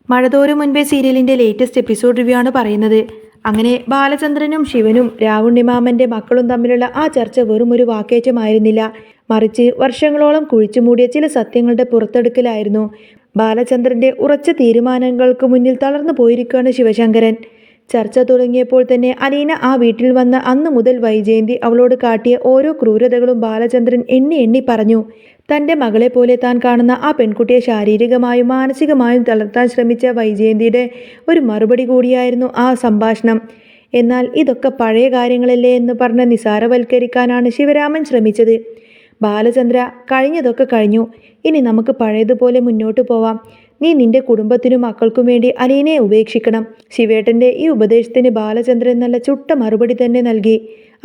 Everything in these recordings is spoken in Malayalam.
മഴതോരും മുൻപേ സീരിയലിന്റെ ലേറ്റസ്റ്റ് എപ്പിസോഡ് റിവ്യൂ ആണ് പറയുന്നത്. അങ്ങനെ ബാലചന്ദ്രനും ശിവനും രാവുണ്ണിമാമന്റെ മക്കളും തമ്മിലുള്ള ആ ചർച്ച വെറും ഒരു വാക്കേറ്റമായിരുന്നില്ല, മറിച്ച് വർഷങ്ങളോളം കുഴിച്ചുമൂടിയ ചില സത്യങ്ങളുടെ പുറത്തെടുക്കലായിരുന്നു. ബാലചന്ദ്രന്റെ ഉറച്ച തീരുമാനങ്ങൾക്ക് മുന്നിൽ തളർന്നു പോയിരിക്കുകയാണ് ശിവശങ്കരൻ. ചർച്ച തുടങ്ങിയപ്പോൾ തന്നെ അലീന ആ വീട്ടിൽ വന്ന അന്നു മുതൽ വൈജയന്തി അവളോട് കാട്ടിയ ഓരോ ക്രൂരതകളും ബാലചന്ദ്രൻ എണ്ണി എണ്ണി പറഞ്ഞു. തൻ്റെ മകളെ പോലെ താൻ കാണുന്ന ആ പെൺകുട്ടിയെ ശാരീരികമായും മാനസികമായും തളർത്താൻ ശ്രമിച്ച വൈജയന്തിയുടെ ഒരു മറുപടി കൂടിയായിരുന്നു ആ സംഭാഷണം. എന്നാൽ ഇതൊക്കെ പഴയ കാര്യങ്ങളല്ലേ എന്ന് പറഞ്ഞ് നിസാരവൽക്കരിക്കാനാണ് ശിവരാമൻ ശ്രമിച്ചത്. ബാലചന്ദ്ര, കഴിഞ്ഞതൊക്കെ കഴിഞ്ഞു. ഇനി നമുക്ക് പഴയതുപോലെ മുന്നോട്ട് പോവാം. നീ നിന്റെ കുടുംബത്തിനും മക്കൾക്കും വേണ്ടി അലീനയെ ഉപേക്ഷിക്കണം. ശിവേട്ടൻ്റെ ഈ ഉപദേശത്തിന് ബാലചന്ദ്രൻ നല്ല ചുട്ട മറുപടി തന്നെ നൽകി.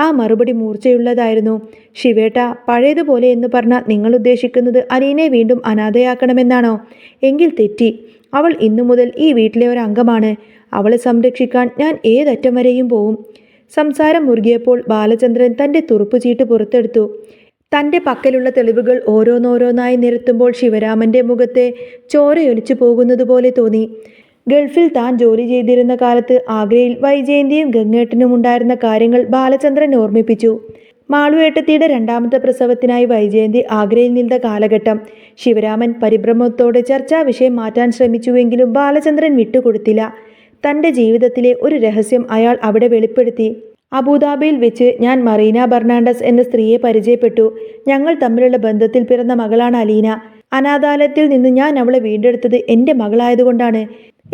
ആ മറുപടി മൂർച്ചയുള്ളതായിരുന്നു. ശിവേട്ട, പഴയതുപോലെ എന്ന് പറഞ്ഞാൽ നിങ്ങൾ ഉദ്ദേശിക്കുന്നത് അലീനയെ വീണ്ടും അനാഥയാക്കണമെന്നാണോ? എങ്കിൽ തെറ്റി. അവൾ ഇന്നു മുതൽ ഈ വീട്ടിലെ ഒരു അംഗമാണ്. അവളെ സംരക്ഷിക്കാൻ ഞാൻ ഏതറ്റം വരെയും പോവും. സംസാരം മുറുകിയപ്പോൾ ബാലചന്ദ്രൻ തൻ്റെ തുറുപ്പുചീട്ട് പുറത്തെടുത്തു. തൻ്റെ പക്കലുള്ള തെളിവുകൾ ഓരോന്നോരോന്നായി നിരത്തുമ്പോൾ ശിവരാമൻ്റെ മുഖത്തെ ചോരയൊലിച്ചു പോകുന്നത് പോലെ തോന്നി. ഗൾഫിൽ താൻ ജോലി ചെയ്തിരുന്ന കാലത്ത് ആഗ്രയിൽ വൈജയന്തിയും ഗംഗേട്ടനും ഉണ്ടായിരുന്ന കാര്യങ്ങൾ ബാലചന്ദ്രൻ ഓർമ്മിപ്പിച്ചു. മാളുവേട്ടത്തിയുടെ രണ്ടാമത്തെ പ്രസവത്തിനായി വൈജയന്തി ആഗ്രയിൽ നിന്ന കാലഘട്ടം. ശിവരാമൻ പരിഭ്രമത്തോടെ ചർച്ചാ വിഷയം മാറ്റാൻ ശ്രമിച്ചുവെങ്കിലും ബാലചന്ദ്രൻ വിട്ടുകൊടുത്തില്ല. തൻ്റെ ജീവിതത്തിലെ ഒരു രഹസ്യം അയാൾ അവിടെ വെളിപ്പെടുത്തി. അബുദാബിയിൽ വെച്ച് ഞാൻ മറീന ബെർണാണ്ടസ് എന്ന സ്ത്രീയെ പരിചയപ്പെട്ടു. ഞങ്ങൾ തമ്മിലുള്ള ബന്ധത്തിൽ പിറന്ന മകളാണ് അലീന. അനാഥാലയത്തിൽ നിന്ന് ഞാൻ അവളെ വീണ്ടെടുത്തത് എൻ്റെ മകളായതുകൊണ്ടാണ്.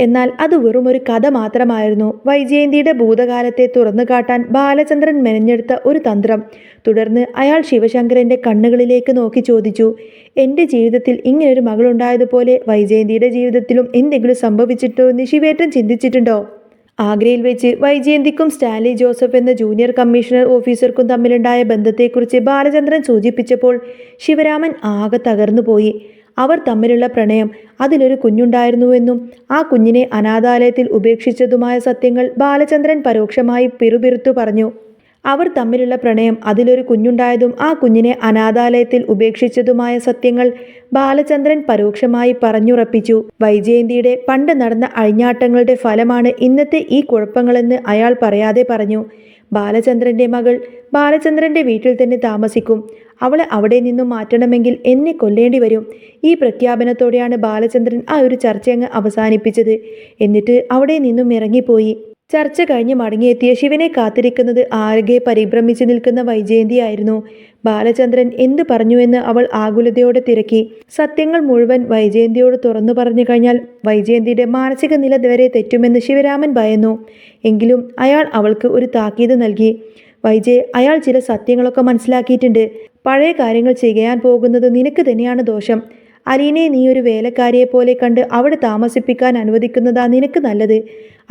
എന്നാൽ അത് വെറും ഒരു കഥ മാത്രമായിരുന്നു. വൈജയന്തിയുടെ ഭൂതകാലത്തെ തുറന്നു കാട്ടാൻ ബാലചന്ദ്രൻ മെനഞ്ഞെടുത്ത ഒരു തന്ത്രം. തുടർന്ന് അയാൾ ശിവശങ്കരൻ്റെ കണ്ണുകളിലേക്ക് നോക്കി ചോദിച്ചു, എൻ്റെ ജീവിതത്തിൽ ഇങ്ങനൊരു മകളുണ്ടായതുപോലെ വൈജയന്തിയുടെ ജീവിതത്തിലും എന്തെങ്കിലും സംഭവിച്ചിട്ടോ എന്ന് ശിവേട്ടൻ ചിന്തിച്ചിട്ടുണ്ടോ? ആഗ്രയിൽ വെച്ച് വൈജയന്തിക്കും സ്റ്റാൻലി ജോസഫ് എന്ന ജൂനിയർ കമ്മീഷണർ ഓഫീസർക്കും തമ്മിലുണ്ടായ ബന്ധത്തെക്കുറിച്ച് ബാലചന്ദ്രൻ സൂചിപ്പിച്ചപ്പോൾ ശിവരാമൻ ആകെ തകർന്നുപോയി. അവർ തമ്മിലുള്ള പ്രണയം, അതിലൊരു കുഞ്ഞുണ്ടായിരുന്നുവെന്നും ആ കുഞ്ഞിനെ അനാഥാലയത്തിൽ ഉപേക്ഷിച്ചതുമായ സത്യങ്ങൾ ബാലചന്ദ്രൻ പരോക്ഷമായി പിറുപിറുത്തു പറഞ്ഞു. അവർ തമ്മിലുള്ള പ്രണയം, അതിലൊരു കുഞ്ഞുണ്ടായതും ആ കുഞ്ഞിനെ അനാഥാലയത്തിൽ ഉപേക്ഷിച്ചതുമായ സത്യങ്ങൾ ബാലചന്ദ്രൻ പരോക്ഷമായി പറഞ്ഞുറപ്പിച്ചു. വൈജയന്തിയുടെ പണ്ട് നടന്ന അഴിഞ്ഞാട്ടങ്ങളുടെ ഫലമാണ് ഇന്നത്തെ ഈ കുഴപ്പങ്ങളെന്ന് അയാൾ പറയാതെ പറഞ്ഞു. ബാലചന്ദ്രൻ്റെ മകൾ ബാലചന്ദ്രൻ്റെ വീട്ടിൽ തന്നെ താമസിക്കും. അവളെ അവിടെ നിന്നും മാറ്റണമെങ്കിൽ എന്നെ കൊല്ലേണ്ടി വരും. ഈ പ്രഖ്യാപനത്തോടെയാണ് ബാലചന്ദ്രൻ ആ ഒരു ചർച്ചയങ്ങ് അവസാനിപ്പിച്ചത്. എന്നിട്ട് അവിടെ നിന്നും ഇറങ്ങിപ്പോയി. ചർച്ച കഴിഞ്ഞ് മടങ്ങിയെത്തിയ ശിവനെ കാത്തിരിക്കുന്നത് ആകെ പരിഭ്രമിച്ച് നിൽക്കുന്ന വൈജയന്തിയായിരുന്നു. ബാലചന്ദ്രൻ എന്ത് പറഞ്ഞുവെന്ന് അവൾ ആകുലതയോടെ തിരക്കി. സത്യങ്ങൾ മുഴുവൻ വൈജയന്തിയോട് തുറന്നു പറഞ്ഞു കഴിഞ്ഞാൽ വൈജയന്തിയുടെ മാനസിക നില വരെ തെറ്റുമെന്ന് ശിവരാമൻ ഭയന്നു. എങ്കിലും അയാൾ അവൾക്ക് ഒരു താക്കീത് നൽകി. വൈജയ്, അയാൾ ചില സത്യങ്ങളൊക്കെ മനസ്സിലാക്കിയിട്ടുണ്ട്. പഴയ കാര്യങ്ങൾ ചെയ്യാൻ പോകുന്നത് നിനക്ക് തന്നെയാണ് ദോഷം. അലീനയെ നീ ഒരു വേലക്കാരിയെ പോലെ കണ്ട് അവിടെ താമസിപ്പിക്കാൻ അനുവദിക്കുന്നതാ നിനക്ക് നല്ലത്.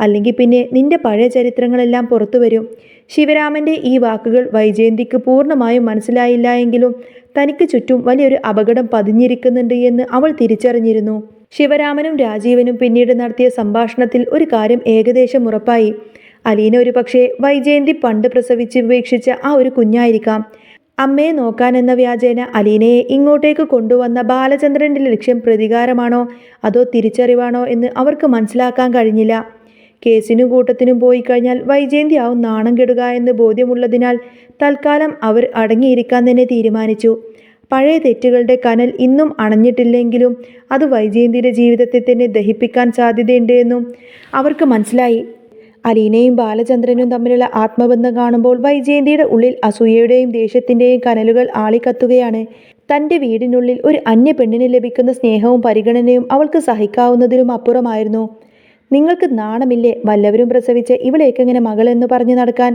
അല്ലെങ്കിൽ പിന്നെ നിന്റെ പഴയ ചരിത്രങ്ങളെല്ലാം പുറത്തു വരും. ശിവരാമൻ്റെ ഈ വാക്കുകൾ വൈജയന്തിക്ക് പൂർണ്ണമായും മനസ്സിലായില്ല എങ്കിലും തനിക്ക് ചുറ്റും വലിയൊരു അപകടം പതിഞ്ഞിരിക്കുന്നുണ്ട് എന്ന് അവൾ തിരിച്ചറിഞ്ഞിരുന്നു. ശിവരാമനും രാജീവനും പിന്നീട് നടത്തിയ സംഭാഷണത്തിൽ ഒരു കാര്യം ഏകദേശം ഉറപ്പായി. അലീന ഒരു പക്ഷേ വൈജയന്തി പണ്ട് പ്രസവിച്ച് ഉപേക്ഷിച്ച ആ ഒരു കുഞ്ഞായിരിക്കാം. അമ്മയെ നോക്കാൻ എന്ന വ്യാജേന അലീനയെ ഇങ്ങോട്ടേക്ക് കൊണ്ടുവന്ന ബാലചന്ദ്രൻ്റെ ലക്ഷ്യം പ്രതികാരമാണോ അതോ തിരിച്ചറിവാണോ എന്ന് അവർക്ക് മനസ്സിലാക്കാൻ കഴിഞ്ഞില്ല. കേസിനും കൂട്ടത്തിനും പോയി കഴിഞ്ഞാൽ വൈജയന്തി ആവും നാണം കെടുക എന്ന് ബോധ്യമുള്ളതിനാൽ തൽക്കാലം അവർ അടങ്ങിയിരിക്കാൻ തന്നെ തീരുമാനിച്ചു. പഴയ തെറ്റുകളുടെ കനൽ ഇന്നും അണഞ്ഞിട്ടില്ലെങ്കിലും അത് വൈജയന്തിയുടെ ജീവിതത്തെ തന്നെ ദഹിപ്പിക്കാൻ സാധ്യതയുണ്ട് എന്നും അവർക്ക് മനസ്സിലായി. അലീനയും ബാലചന്ദ്രനും തമ്മിലുള്ള ആത്മബന്ധം കാണുമ്പോൾ വൈജയന്തിയുടെ ഉള്ളിൽ അസൂയയുടെയും ദേഷ്യത്തിൻ്റെയും കനലുകൾ ആളിക്കത്തുകയാണ്. തൻ്റെ വീടിനുള്ളിൽ ഒരു അന്യ പെണ്ണിന് ലഭിക്കുന്ന സ്നേഹവും പരിഗണനയും അവൾക്ക് സഹിക്കാവുന്നതിലും അപ്പുറമായിരുന്നു. നിങ്ങൾക്ക് നാണമില്ലേ വല്ലവരും പ്രസവിച്ച ഇവളേക്കെങ്ങനെ മകളെന്ന് പറഞ്ഞു നടക്കാൻ?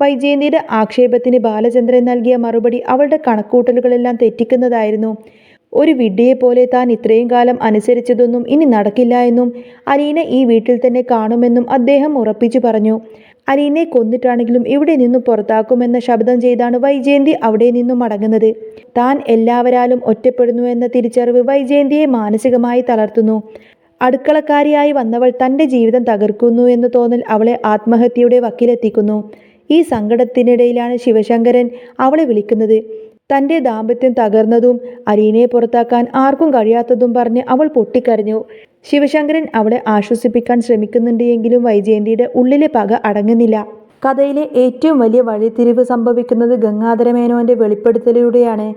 വൈജയന്തിയുടെ ആക്ഷേപത്തിന് ബാലചന്ദ്രൻ നൽകിയ മറുപടി അവളുടെ കണക്കൂട്ടലുകളെല്ലാം തെറ്റിക്കുന്നതായിരുന്നു. ഒരു വിഡ്ഢിയെപ്പോലെ താൻ ഇത്രയും കാലം അനുസരിച്ചതൊന്നും ഇനി നടക്കില്ല എന്നും അലീന ഈ വീട്ടിൽ തന്നെ കാണുമെന്നും അദ്ദേഹം ഉറപ്പിച്ചു പറഞ്ഞു. അലീനയെ കൊന്നിട്ടാണെങ്കിലും ഇവിടെ നിന്നും പുറത്താക്കുമെന്ന ശബ്ദം ചെയ്താണ് വൈജയന്തി അവിടെ നിന്നും മടങ്ങുന്നത്. താൻ എല്ലാവരാലും ഒറ്റപ്പെടുന്നു എന്ന തിരിച്ചറിവ് വൈജയന്തിയെ മാനസികമായി തളർത്തുന്നു. അടുക്കളക്കാരിയായി വന്നവൾ തൻ്റെ ജീവിതം തകർക്കുന്നു എന്ന തോന്നൽ അവളെ ആത്മഹത്യയുടെ വക്കിലെത്തിക്കുന്നു. ഈ സങ്കടത്തിനിടയിലാണ് ശിവശങ്കരൻ അവളെ വിളിക്കുന്നത്. തൻ്റെ ദാമ്പത്യം തകർന്നതും അലീനയെ പുറത്താക്കാൻ ആർക്കും കഴിയാത്തതും പറഞ്ഞ് അവൾ പൊട്ടിക്കരഞ്ഞു. ശിവശങ്കരൻ അവളെ ആശ്വസിപ്പിക്കാൻ ശ്രമിക്കുന്നുണ്ട് എങ്കിലും വൈജയന്തിയുടെ ഉള്ളിലെ പക അടങ്ങുന്നില്ല. കഥയിലെ ഏറ്റവും വലിയ വഴിത്തിരിവ് സംഭവിക്കുന്നത് ഗംഗാധരമേനോന്റെ വെളിപ്പെടുത്തലിലൂടെയാണ്.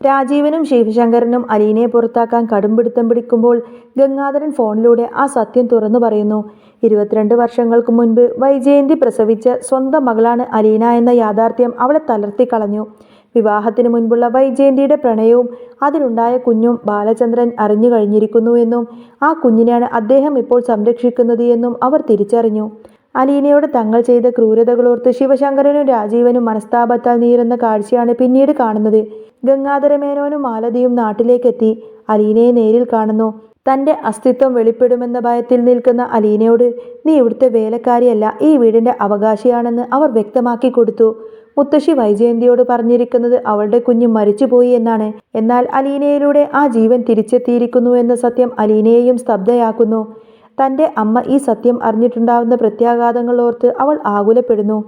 രാജീവനും ശിവശങ്കരനും അലീനയെ പുറത്താക്കാൻ കടുംപിടുത്തം പിടിക്കുമ്പോൾ ഗംഗാധരൻ ഫോണിലൂടെ ആ സത്യം തുറന്നു പറയുന്നു. 22 വർഷങ്ങൾക്ക് മുൻപ് വൈജയന്തി പ്രസവിച്ച സ്വന്തം മകളാണ് അലീന എന്ന യാഥാർത്ഥ്യം അവളെ തളർത്തിക്കളഞ്ഞു. വിവാഹത്തിന് മുൻപുള്ള വൈജയന്തിയുടെ പ്രണയവും അതിലുണ്ടായ കുഞ്ഞും ബാലചന്ദ്രൻ അറിഞ്ഞു കഴിഞ്ഞിരിക്കുന്നു എന്നും ആ കുഞ്ഞിനെയാണ് അദ്ദേഹം ഇപ്പോൾ സംരക്ഷിക്കുന്നത് എന്നും അവർ തിരിച്ചറിഞ്ഞു. അലീനയോട് തങ്ങൾ ചെയ്ത ക്രൂരതകളോർത്ത് ശിവശങ്കരനും രാജീവനും മനസ്താപത്താൽ നീറുന്ന കാഴ്ചയാണ് പിന്നീട് കാണുന്നത്. ഗംഗാധരമേനോനും മാലതിയും നാട്ടിലേക്കെത്തി അലീനയെ നേരിൽ കാണുന്നു. തൻ്റെ അസ്തിത്വം വെളിപ്പെടുമെന്ന ഭയത്തിൽ നിൽക്കുന്ന അലീനയോട് നീ ഇവിടുത്തെ വേലക്കാരിയല്ല, ഈ വീടിൻ്റെ അവകാശിയാണെന്ന് അവർ വ്യക്തമാക്കി കൊടുത്തു. മുത്തശ്ശി വൈജയന്തിയോട് പറഞ്ഞിരിക്കുന്നത് അവളുടെ കുഞ്ഞ് മരിച്ചുപോയി എന്നാണ്. എന്നാൽ അലീനയിലൂടെ ആ ജീവൻ തിരിച്ചെത്തിയിരിക്കുന്നു എന്ന സത്യം അലീനയെയും സ്തബ്ധയാക്കുന്നു. തൻ്റെ അമ്മ ഈ സത്യം അറിഞ്ഞിട്ടുണ്ടാവുന്ന പ്രത്യാഘാതങ്ങൾ ഓർത്ത് അവൾ ആകുലപ്പെടുന്നു.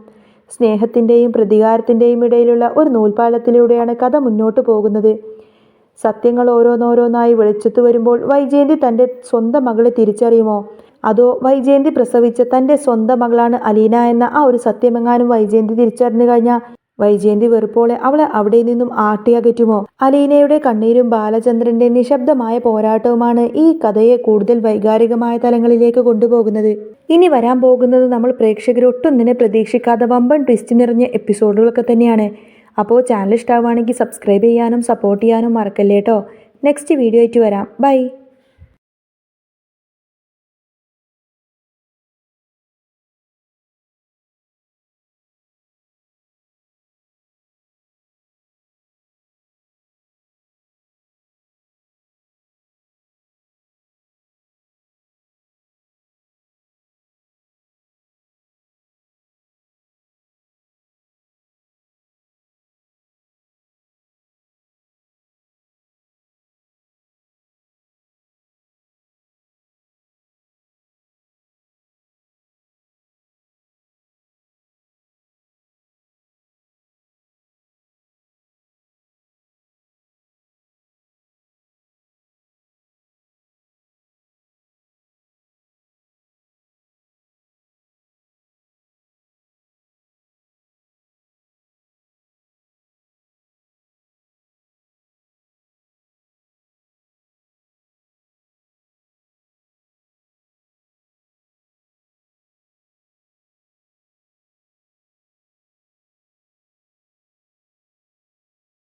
സ്നേഹത്തിൻ്റെയും പ്രതികാരത്തിൻ്റെയും ഇടയിലുള്ള ഒരു നൂൽപ്പാലത്തിലൂടെയാണ് കഥ മുന്നോട്ട് പോകുന്നത്. സത്യങ്ങൾ ഓരോന്നോരോന്നായി വെളിച്ചത്തു വരുമ്പോൾ വൈജയന്തി തൻ്റെ സ്വന്തം മകളെ തിരിച്ചറിയുമോ? അതോ വൈജയന്തി പ്രസവിച്ച തൻ്റെ സ്വന്തം മകളാണ് അലീന എന്ന ആ ഒരു സത്യമെങ്ങാനും വൈജയന്തി തിരിച്ചറിഞ്ഞു കഴിഞ്ഞാൽ വൈജയന്തി വെറുപ്പോളെ അവളെ അവിടെ നിന്നും ആട്ടിയകറ്റുമോ? അലീനയുടെ കണ്ണീരും ബാലചന്ദ്രന്റെ നിശബ്ദമായ പോരാട്ടവുമാണ് ഈ കഥയെ കൂടുതൽ വൈകാരികമായ തലങ്ങളിലേക്ക് കൊണ്ടുപോകുന്നത്. ഇനി വരാൻ പോകുന്നത് നമ്മൾ പ്രേക്ഷകർ ഒട്ടും തന്നെ പ്രതീക്ഷിക്കാത്ത വമ്പൻ ട്വിസ്റ്റ് നിറഞ്ഞ എപ്പിസോഡുകളൊക്കെ തന്നെയാണ്. അപ്പോൾ ചാനൽ ഇഷ്ടമാവുകയാണെങ്കിൽ സബ്സ്ക്രൈബ് ചെയ്യാനും സപ്പോർട്ട് ചെയ്യാനും മറക്കല്ലേ കേട്ടോ. നെക്സ്റ്റ് വീഡിയോ ആയിട്ട് വരാം. ബൈ.